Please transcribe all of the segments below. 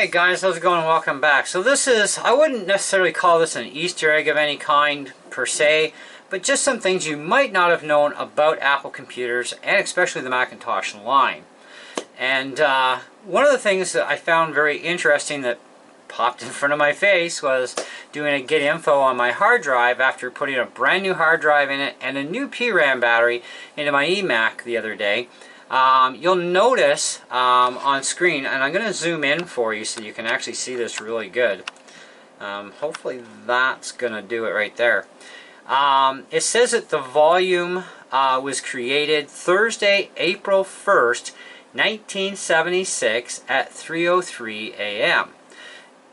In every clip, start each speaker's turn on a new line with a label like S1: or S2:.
S1: Hey guys, how's it going? Welcome back. So this is, I wouldn't necessarily call this an Easter egg of any kind per se, but just some things you might not have known about Apple computers and especially the Macintosh line. And one of the things that I found very interesting that popped in front of my face was doing a get info on my hard drive after putting a brand new hard drive in it and a new PRAM battery into my eMac the other day. You'll notice on screen, and I'm going to zoom in for you so you can actually see this really good. Hopefully that's going to do it right there. It says that the volume was created Thursday, April 1st, 1976 at 3:03 a.m.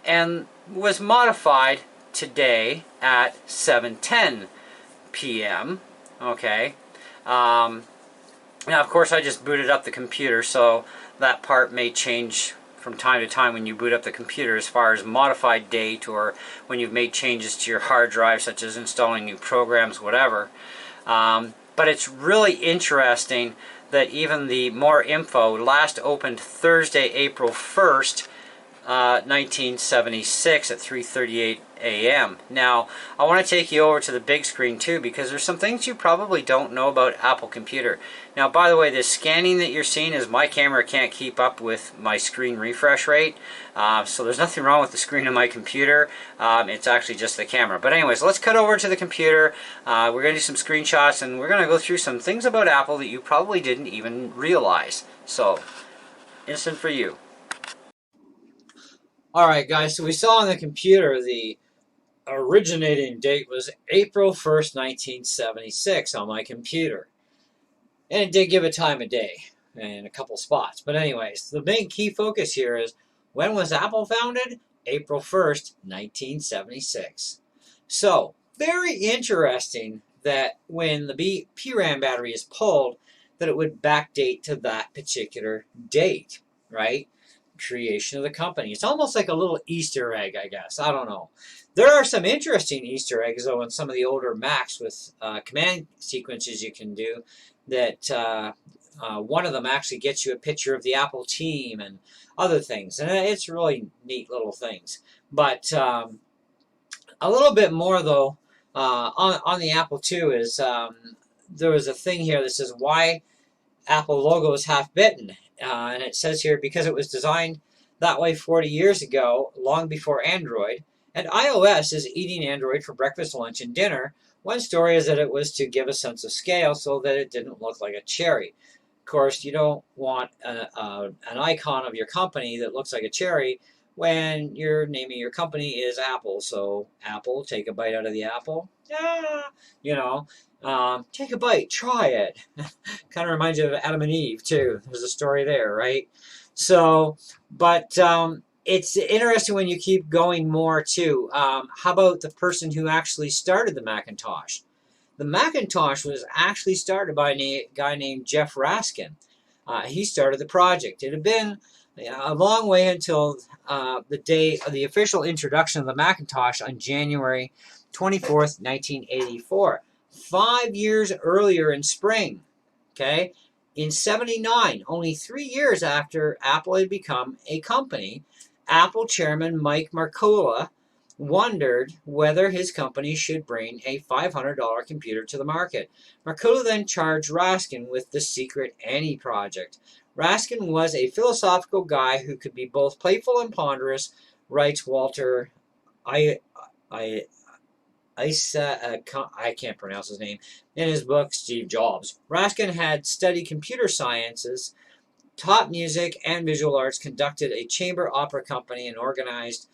S1: and was modified today at 7:10 p.m. Okay. Now, of course, I just booted up the computer, so that part may change from time to time when you boot up the computer as far as modified date or when you've made changes to your hard drive, such as installing new programs, whatever. But it's really interesting that even the more info last opened Thursday, April 1st, 1976 at 3:38 a.m. Now, I want to take you over to the big screen too because there's some things you probably don't know about Apple Computer. Now, by the way, this scanning that you're seeing is my camera can't keep up with my screen refresh rate. So there's nothing wrong with the screen of my computer. It's actually just the camera. But anyways, let's cut over to the computer. We're going to do some screenshots and we're going to go through some things about Apple that you probably didn't even realize. So, instant for you. Alright guys, so we saw on the computer the originating date was April 1st, 1976 on my computer. And it did give a time of day in a couple spots. But anyways, the main key focus here is when was Apple founded? April 1st, 1976. So, very interesting that when the PRAM battery is pulled, that it would backdate to that particular date, right? Creation of the company. It's almost like a little Easter egg, I guess. I don't know. There are some interesting Easter eggs, though, in some of the older Macs with command sequences you can do that one of them actually gets you a picture of the Apple team and other things. And it's really neat little things. But a little bit more, though, on the Apple II is there was a thing here that says why Apple logo is half bitten. And it says here, because it was designed that way 40 years ago, long before Android, and iOS is eating Android for breakfast, lunch, and dinner. One story is that it was to give a sense of scale so that it didn't look like a cherry. Of course, you don't want an icon of your company that looks like a cherry when you're naming your company is Apple. So, Apple, take a bite out of the apple. Yeah, you know. Take a bite, try it. Kind of reminds you of Adam and Eve, too. There's a story there, right? So, but it's interesting when you keep going more, too. How about the person who actually started the Macintosh? The Macintosh was actually started by a guy named Jeff Raskin. He started the project. It had been a long way until the day of the official introduction of the Macintosh on January 24th, 1984. 5 years earlier in spring, okay? In '79, only 3 years after Apple had become a company, Apple chairman Mike Markkula wondered whether his company should bring a $500 computer to the market. Markkula then charged Raskin with the secret Annie project. Raskin was a philosophical guy who could be both playful and ponderous, writes Walter I can't pronounce his name, in his book, Steve Jobs. Raskin had studied computer sciences, taught music and visual arts, conducted a chamber opera company, and organized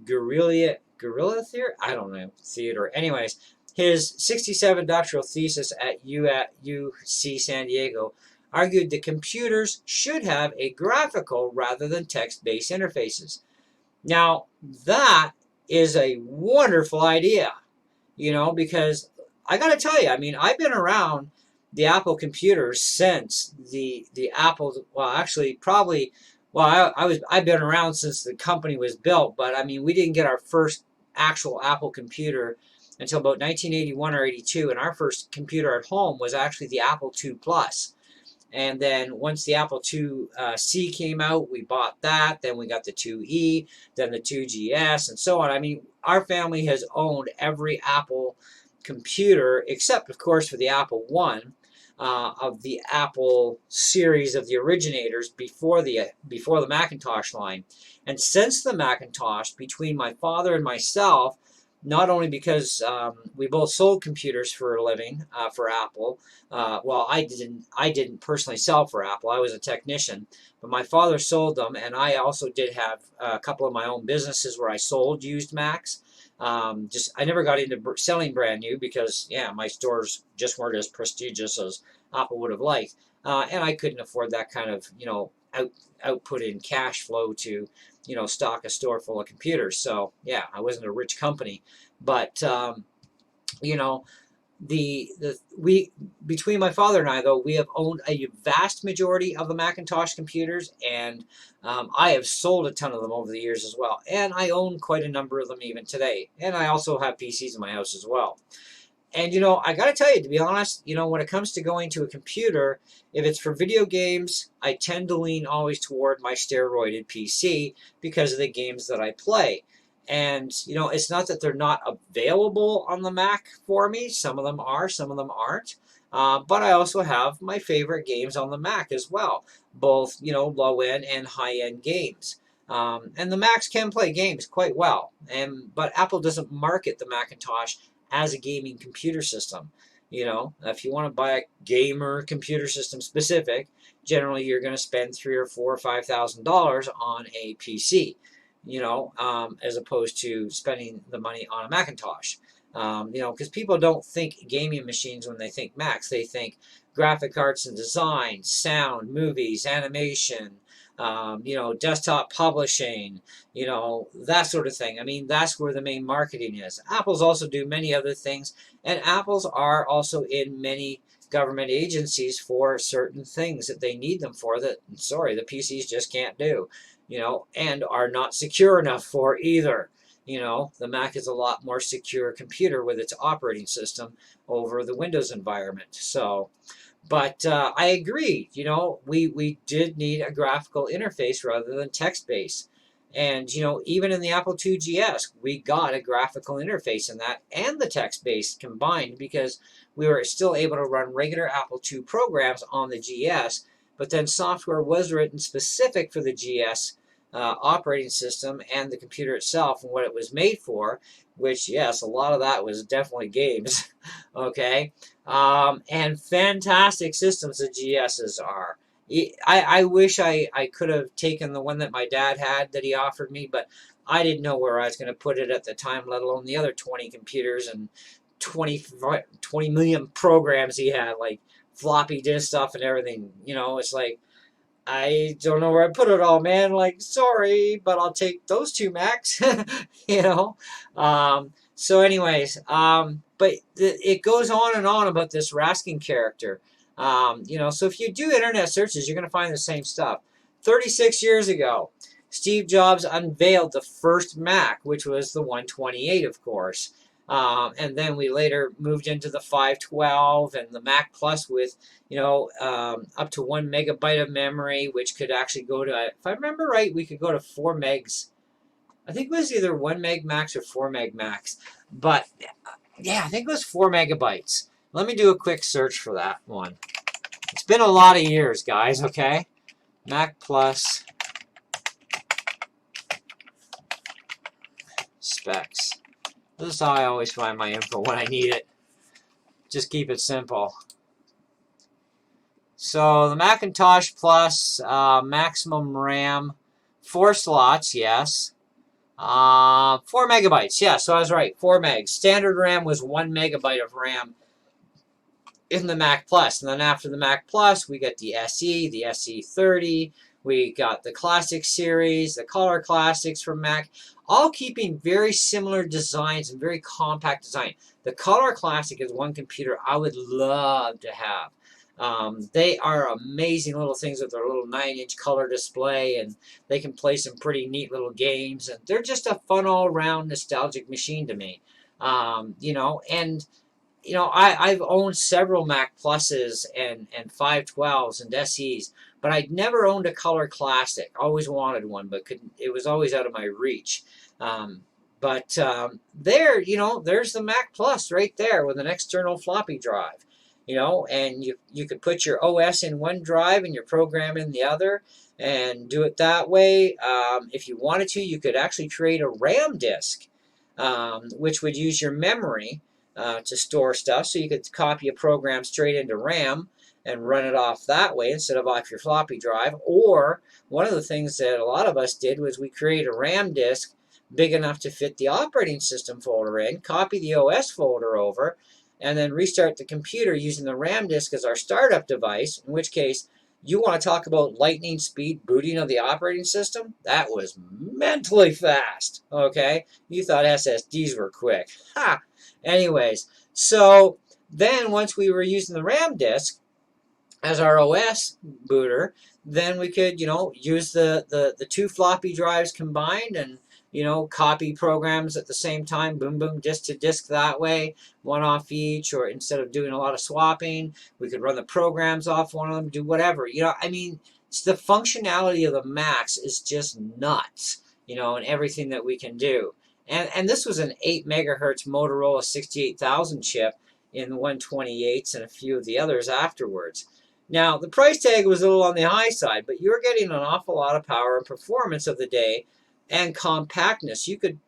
S1: guerrilla theater? I don't know, theater. Anyways, his 67 doctoral thesis at UC San Diego argued that computers should have a graphical rather than text-based interfaces. Now, that is a wonderful idea. Because I got to tell you, I mean, I've been around the Apple computers since the Apple. Well, actually, probably. Well, I've been around since the company was built, but I mean, we didn't get our first actual Apple computer until about 1981 or '82, and our first computer at home was actually the Apple II Plus. And then once the Apple IIc came out, we bought that. Then we got the IIe, then the 2GS, and so on. I mean, our family has owned every Apple computer except, of course, for the Apple One. Of the Apple series of the originators before the Macintosh line. And since the Macintosh, between my father and myself, not only because we both sold computers for a living for Apple. Well, I didn't personally sell for Apple. I was a technician, but my father sold them, and I also did have a couple of my own businesses where I sold used Macs. I never got into selling brand new because, yeah, my stores just weren't as prestigious as Apple would have liked, and I couldn't afford that kind of output in cash flow to stock a store full of computers. So yeah, I wasn't a rich company, but you know we between my father and I, though, we have owned a vast majority of the Macintosh computers, and I have sold a ton of them over the years as well, and I own quite a number of them even today, and I also have PCs in my house as well. And I got to tell you, to be honest, when it comes to going to a computer, if it's for video games, I tend to lean always toward my steroided PC because of the games that I play. And it's not that they're not available on the Mac for me. Some of them are, some of them aren't. But I also have my favorite games on the Mac as well, both low end and high end games. And the Macs can play games quite well. But Apple doesn't market the Macintosh as a gaming computer system. If you want to buy a gamer computer system specific, generally you're going to spend $3,000 or $4,000 or $5,000 on a PC. As opposed to spending the money on a Macintosh. Because people don't think gaming machines when they think Macs. They think graphic arts and design, sound, movies, animation, desktop publishing, that sort of thing. I mean, that's where the main marketing is. Apples also do many other things, and Apples are also in many government agencies for certain things that they need them for that, sorry, the PCs just can't do, and are not secure enough for either. The Mac is a lot more secure computer with its operating system over the Windows environment. So, but I agree, we did need a graphical interface rather than text-based. And, even in the Apple IIgs, we got a graphical interface in that and the text-based combined because we were still able to run regular Apple II programs on the GS, but then software was written specific for the GS operating system and the computer itself and what it was made for, which, yes, a lot of that was definitely games, okay? And fantastic systems the GSs are. I wish I could have taken the one that my dad had that he offered me, but I didn't know where I was going to put it at the time, let alone the other 20 computers and 20 million programs he had, like floppy disk stuff and everything. It's like, I don't know where I put it all, man. Like, sorry, but I'll take those two Macs, So anyways, but it goes on and on about this Raskin character. So if you do internet searches, you're going to find the same stuff. 36 years ago, Steve Jobs unveiled the first Mac, which was the 128, of course. And then we later moved into the 512 and the Mac Plus with, up to 1 megabyte of memory, which could actually go to, if I remember right, we could go to 4 megs. I think it was either 1 meg max or 4 meg max. But yeah, I think it was 4 megabytes. Let me do a quick search for that one. It's been a lot of years, guys, okay? Mac Plus specs. This is how I always find my info when I need it. Just keep it simple. So the Macintosh Plus, maximum RAM, 4 slots, yes. 4 megabytes, yeah, so I was right, 4 megs. Standard RAM was 1 megabyte of RAM in the Mac Plus. And then after the Mac Plus, we got the SE, the SE30, we got the Classic series, the Color Classics from Mac, all keeping very similar designs and very compact design. The Color Classic is one computer I would love to have. They are amazing little things with their little 9-inch color display, and they can play some pretty neat little games, and they're just a fun all-around nostalgic machine to me. And you know, I've owned several Mac Pluses and 512s and SEs, but I'd never owned a color classic. Always wanted one, but couldn't. It was always out of my reach. There, you know, there's the Mac Plus right there with an external floppy drive. You know, and you could put your OS in one drive and your program in the other, and do it that way. If you wanted to, you could actually create a RAM disk, which would use your memory to store stuff. So you could copy a program straight into RAM and run it off that way instead of off your floppy drive. Or one of the things that a lot of us did was we create a RAM disk big enough to fit the operating system folder in, copy the OS folder over, and then restart the computer using the RAM disk as our startup device, in which case you want to talk about lightning speed booting of the operating system? That was mentally fast, okay? You thought SSDs were quick. Ha! Anyways, so then once we were using the RAM disk as our OS booter, then we could, you know, use the two floppy drives combined and, you know, copy programs at the same time, boom, boom, disk to disk that way, one off each, or instead of doing a lot of swapping, we could run the programs off one of them, do whatever. You know, I mean, it's the functionality of the Macs is just nuts, you know, and everything that we can do. And this was an 8 megahertz Motorola 68000 chip in the 128s and a few of the others afterwards. Now, the price tag was a little on the high side, but you're getting an awful lot of power and performance of the day and compactness. You could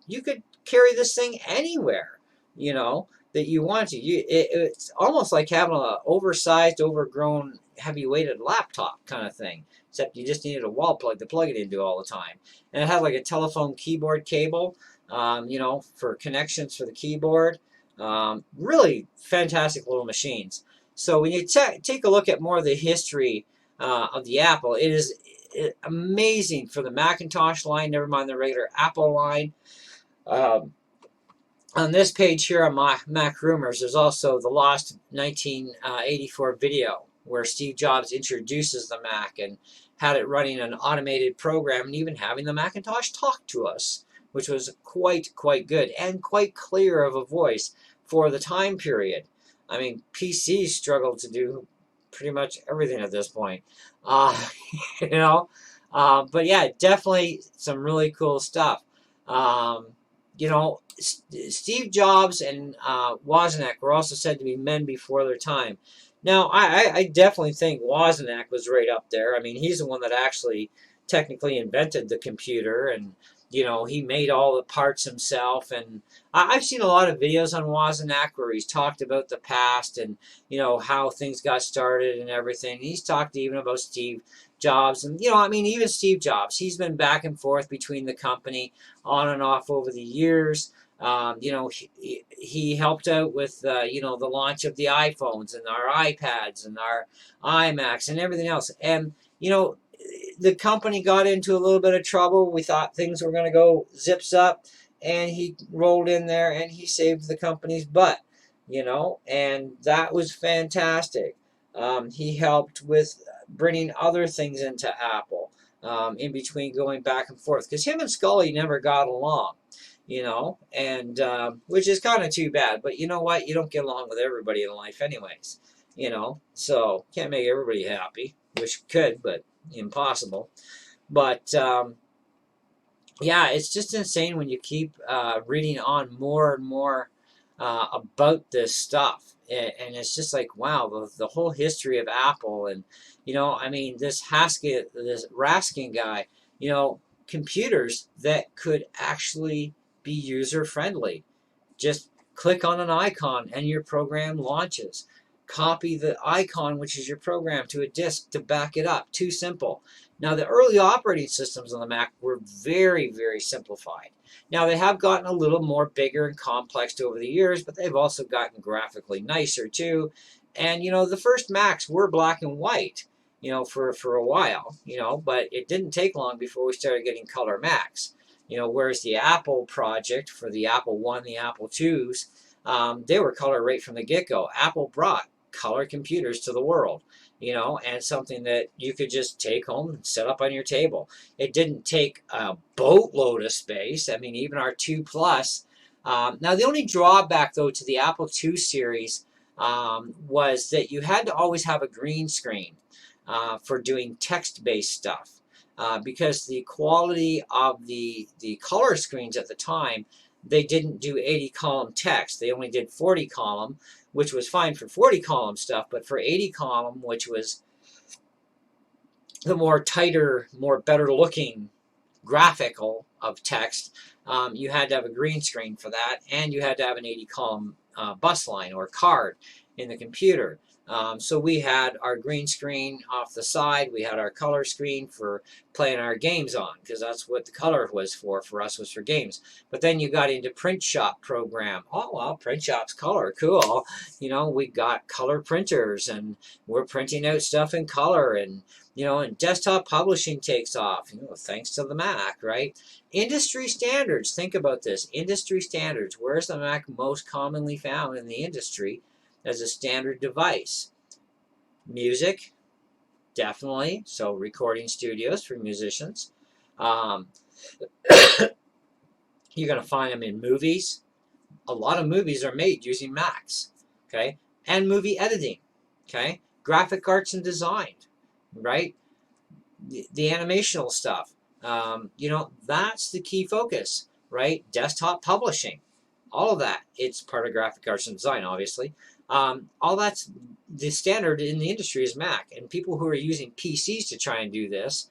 S1: carry this thing anywhere, you know, that you want to. It's almost like having an oversized, overgrown, heavy-weighted laptop kind of thing, except you just needed a wall plug to plug it into all the time. And it had like a telephone keyboard cable, you know, for connections for the keyboard. Really fantastic little machines. So when you take a look at more of the history of the Apple, it is amazing for the Macintosh line, never mind the regular Apple line. Um, on this page here on Mac Rumors, there's also the lost 1984 video where Steve Jobs introduces the Mac and had it running an automated program and even having the Macintosh talk to us, which was quite good and quite clear of a voice for the time period. I mean, PCs struggled to do pretty much everything at this point. Uh, you know, but yeah, definitely some really cool stuff. Um, you know, Steve Jobs and Wozniak were also said to be men before their time. Now, I definitely think Wozniak was right up there. I mean, he's the one that actually technically invented the computer, and you know, he made all the parts himself. And I've seen a lot of videos on Wozniak where he's talked about the past and, you know, how things got started and everything. He's talked even about Steve Jobs. And, you know, I mean, even Steve Jobs, he's been back and forth between the company on and off over the years. You know, he helped out with, you know, the launch of the iPhones and our iPads and our iMacs and everything else. And, you know, the company got into a little bit of trouble. We thought things were going to go zips up, and he rolled in there and he saved the company's butt, you know, and that was fantastic. He helped with bringing other things into Apple, in between going back and forth, because him and Scully never got along, you know, and which is kind of too bad. But you know what? You don't get along with everybody in life, anyways, you know, so can't make everybody happy, which could, but impossible. But yeah, it's just insane when you keep reading on more and more about this stuff. And it's just like, wow, the whole history of Apple. And, you know, I mean, this Raskin guy, you know, computers that could actually be user friendly. Just click on an icon and your program launches. Copy the icon, which is your program, to a disk to back it up. Too simple. Now, the early operating systems on the Mac were very simplified. Now, they have gotten a little more bigger and complex over the years, but they've also gotten graphically nicer too. And, you know, the first Macs were black and white, you know, for a while, you know, but it didn't take long before we started getting color Macs. You know, whereas the Apple project for the Apple I, the Apple IIs, they were color right from the get-go. Apple brought color computers to the world, you know, and something that you could just take home and set up on your table. It didn't take a boatload of space. I mean, even our 2 Plus, Now, the only drawback, though, to the Apple II series was that you had to always have a green screen for doing text-based stuff because the quality of the color screens at the time, they didn't do 80-column text. They only did 40-column, which was fine for 40-column stuff, but for 80-column, which was the more tighter, more better-looking graphical of text, you had to have a green screen for that, and you had to have an 80-column bus line or card in the computer. So we had our green screen off the side. We had our color screen for playing our games on, because that's what the color was for us, was for games. But then you got into print shop program. Oh, well, print shop's color, cool. You know, we got color printers, and we're printing out stuff in color, and you know, and desktop publishing takes off, you know, thanks to the Mac, right? Industry standards, think about this. Industry standards, where's the Mac most commonly found in the industry as a standard device? Music, definitely. So recording studios for musicians. Um, you're going to find them in movies. A lot of movies are made using Macs, okay? And movie editing, okay? Graphic arts and design, right? The animational stuff. You know, that's the key focus, right? Desktop publishing, all of that. It's part of graphic arts and design, obviously. All that's the standard in the industry is Mac, and people who are using PCs to try and do this,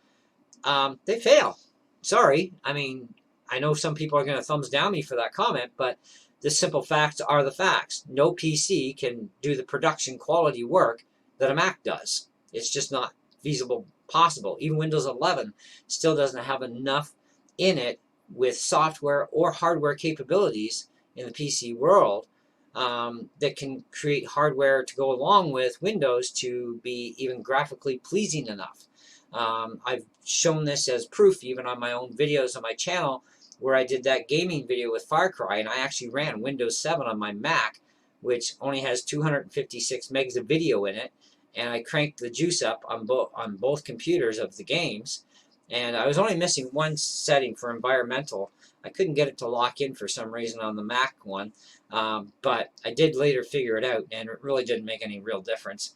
S1: they fail. Sorry. I mean, I know some people are going to thumbs down me for that comment, but the simple facts are the facts. No PC can do the production quality work that a Mac does. It's just not feasible, possible. Even Windows 11 still doesn't have enough in it with software or hardware capabilities in the PC world that can create hardware to go along with Windows to be even graphically pleasing enough. I've shown this as proof even on my own videos on my channel, where I did that gaming video with Far Cry, and I actually ran Windows 7 on my Mac, which only has 256 megs of video in it, and I cranked the juice up on both computers of the games, and I was only missing one setting for environmental. I couldn't get it to lock in for some reason on the Mac one, but I did later figure it out, and it really didn't make any real difference.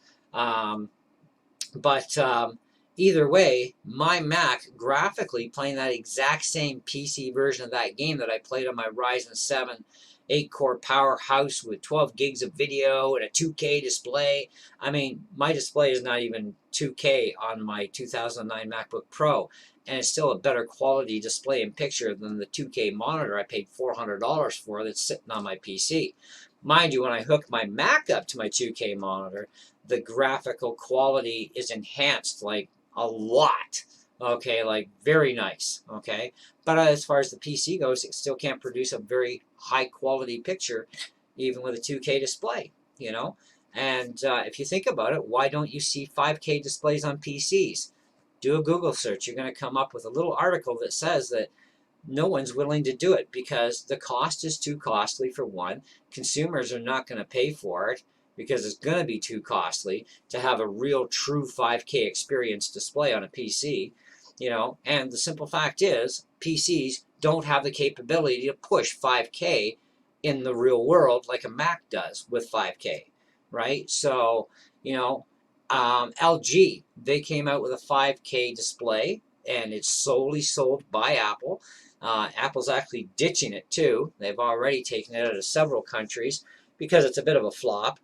S1: Either way, my Mac graphically playing that exact same PC version of that game that I played on my Ryzen 7 8-core powerhouse with 12 gigs of video and a 2K display. I mean, my display is not even 2K on my 2009 MacBook Pro, and it's still a better quality display and picture than the 2K monitor I paid $400 for that's sitting on my PC. Mind you, when I hook my Mac up to my 2K monitor, the graphical quality is enhanced like a lot, okay, like very nice, okay? But as far as the PC goes, it still can't produce a very high quality picture, even with a 2K display, you know? And if you think about it, why don't you see 5K displays on PCs? Do a Google search. You're going to come up with a little article that says that no one's willing to do it because the cost is too costly for one. Consumers are not going to pay for it because it's going to be too costly to have a real true 5K experience display on a PC, you know, and the simple fact is PCs don't have the capability to push 5K in the real world like a Mac does with 5K, right? So, you know, LG, they came out with a 5K display, and it's solely sold by Apple. Apple's actually ditching it too. They've already taken it out of several countries because it's a bit of a flop.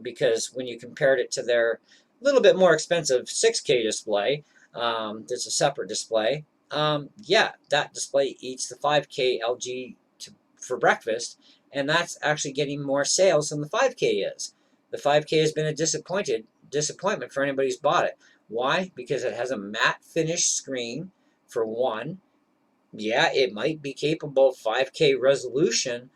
S1: Because when you compared it to their little bit more expensive 6K display, that's a separate display. Yeah, that display eats the 5K LG for breakfast, and that's actually getting more sales than the 5K is. The 5K has been a disappointment for anybody who's bought it. Why? Because it has a matte finish screen, for one. Yeah, it might be capable of 5K resolution,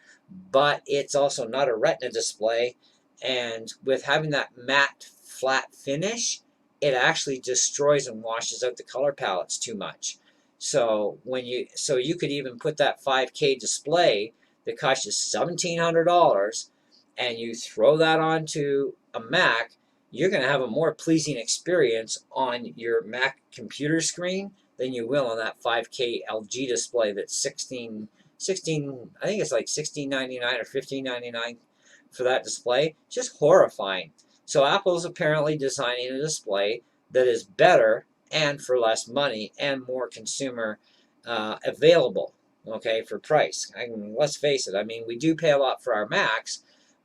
S1: but it's also not a retina display. And with having that matte flat finish, it actually destroys and washes out the color palettes too much. So you could even put that 5K display that costs you $1,700, and you throw that onto a Mac, you're going to have a more pleasing experience on your Mac computer screen than you will on that 5K LG display that's I think it's like $16.99 or $15.99 for that display. Just horrifying. So Apple's apparently designing a display that is better and for less money and more consumer available, okay, for price. I mean, let's face it, I mean, we do pay a lot for our Macs,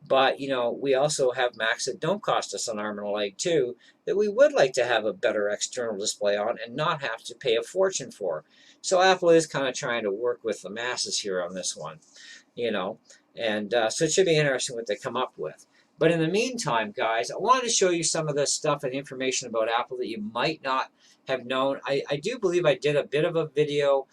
S1: but, you know, we also have Macs that don't cost us an arm and a leg, too, that we would like to have a better external display on and not have to pay a fortune for. So Apple is kind of trying to work with the masses here on this one, you know, and so it should be interesting what they come up with. But in the meantime, guys, I wanted to show you some of the stuff and information about Apple that you might not have known. I do believe I did a bit of a video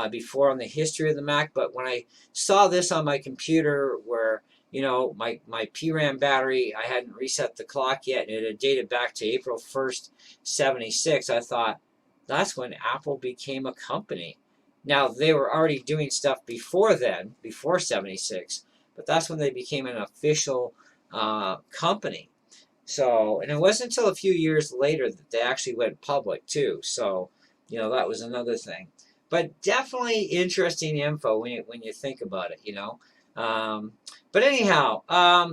S1: before on the history of the Mac, but when I saw this on my computer where, you know, my PRAM battery, I hadn't reset the clock yet, and it had dated back to April 1st, 76, I thought, that's when Apple became a company. Now, they were already doing stuff before then, before 76, but that's when they became an official company. So, and it wasn't until a few years later that they actually went public too. So, you know, that was another thing. But definitely interesting info when you think about it, you know. But anyhow,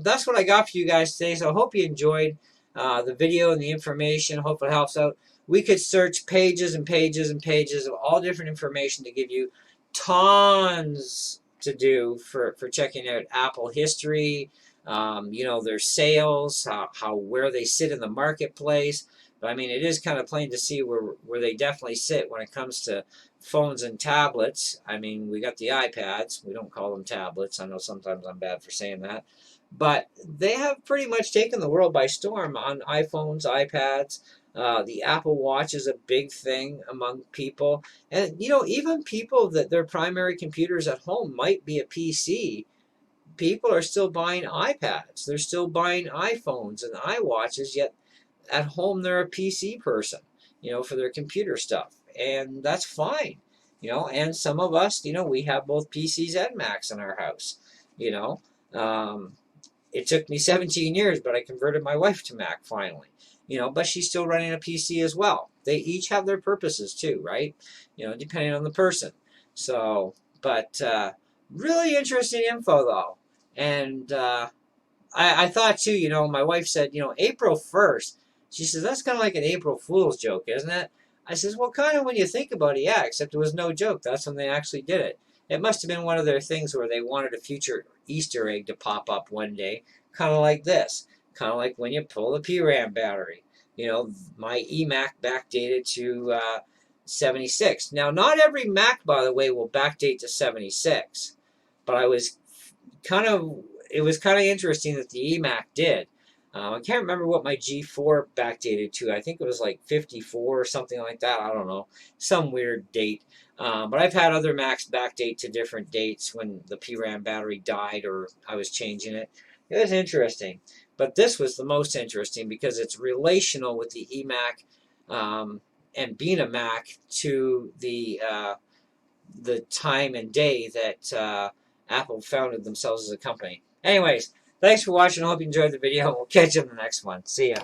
S1: that's what I got for you guys today. So I hope you enjoyed the video and the information. Hope it helps out. We could search pages and pages and pages of all different information to give you tons to do for checking out Apple history, you know, their sales, where they sit in the marketplace. But I mean, it is kind of plain to see where they definitely sit when it comes to phones and tablets. I mean, we got the iPads. We don't call them tablets. I know sometimes I'm bad for saying that. But they have pretty much taken the world by storm on iPhones, iPads. The Apple Watch is a big thing among people. And, you know, even people that their primary computers at home might be a PC, people are still buying iPads. They're still buying iPhones and iWatches, yet at home they're a PC person, you know, for their computer stuff. And that's fine, you know. And some of us, you know, we have both PCs and Macs in our house, you know. It took me 17 years, but I converted my wife to Mac finally, you know, but she's still running a PC as well. They each have their purposes too, right? You know, depending on the person. So, but really interesting info though. And I thought too, you know, my wife said, you know, April 1st, she says, that's kind of like an April Fool's joke, isn't it? I says, well, kind of when you think about it, yeah, except it was no joke. That's when they actually did it. It must have been one of their things where they wanted a future Easter egg to pop up one day, kind of like this, kind of like when you pull the PRAM battery. You know, my eMac backdated to 76. Now, not every Mac, by the way, will backdate to 76, but it was kind of interesting that the eMac did. I can't remember what my G4 backdated to. I think it was like 54 or something like that. I don't know. Some weird date. But I've had other Macs backdate to different dates when the PRAM battery died or I was changing it. It was interesting. But this was the most interesting because it's relational with the eMac and being a Mac to the time and day that Apple founded themselves as a company. Anyways, thanks for watching. I hope you enjoyed the video. We'll catch you in the next one. See ya.